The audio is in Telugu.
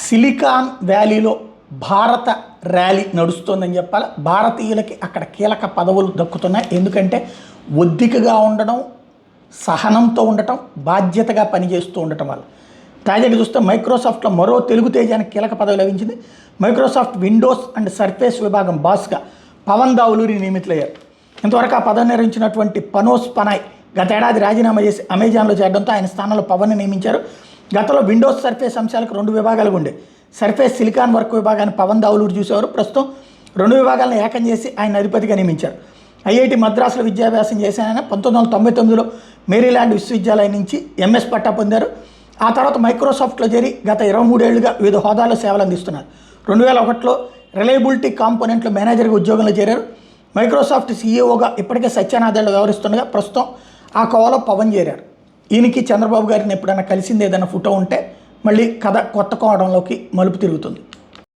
సిలికాన్ వ్యాలీలో భారత ర్యాలీ నడుస్తోందని చెప్పాలి. భారతీయులకి అక్కడ కీలక పదవులు దక్కుతున్నాయి. ఎందుకంటే ఒద్దికగా ఉండడం, సహనంతో ఉండటం, బాధ్యతగా పనిచేస్తూ ఉండటం వల్ల. తాజాగా చూస్తే మైక్రోసాఫ్ట్లో మరో తెలుగు తేజానికి కీలక పదవి లభించింది. మైక్రోసాఫ్ట్ విండోస్ అండ్ సర్ఫేస్ విభాగం బాస్గా పవన్ దావులూరి నియమితులయ్యారు. ఇంతవరకు ఆ పదవి నిర్వహించినటువంటి పనోస్ పనాయ్ గత ఏడాది రాజీనామా చేసి అమెజాన్లో చేరడంతో ఆయన స్థానంలో పవన్ని నియమించారు. గతంలో విండోస్ సర్ఫేస్ అంశాలకు 2 విభాగాలుగా ఉండే సర్ఫేస్ సిలికాన్ వర్క్ విభాగాన్ని పవన్ దావులూరు చూసేవారు. ప్రస్తుతం 2 విభాగాలను ఏకం చేసి ఆయన అధిపతిగా నియమించారు. ఐఐటి మద్రాసులో విద్యాభ్యాసం చేసిన ఆయన 1999లో మేరీల్యాండ్ విశ్వవిద్యాలయం నుంచి ఎంఎస్ పట్టా పొందారు. ఆ తర్వాత మైక్రోసాఫ్ట్లో చేరి గత 23 ఏళ్లుగా వివిధ హోదాల్లో సేవలు అందిస్తున్నారు. 2001లో రిలయబిలిటీ కాంపోనెంట్లో మేనేజర్గా ఉద్యోగంలో చేరారు. మైక్రోసాఫ్ట్ సీఈఓగా ఇప్పటికే సత్యనాదేళ్లు వ్యవహరిస్తుండగా ప్రస్తుతం ఆ కోవలో పవన్ చేరారు. ఈయనకి చంద్రబాబు గారిని ఎప్పుడైనా కలిసింది ఏదైనా ఫోటో ఉంటే మళ్ళీ కథ కొత్త కోణంలోకి మలుపు తిరుగుతుంది.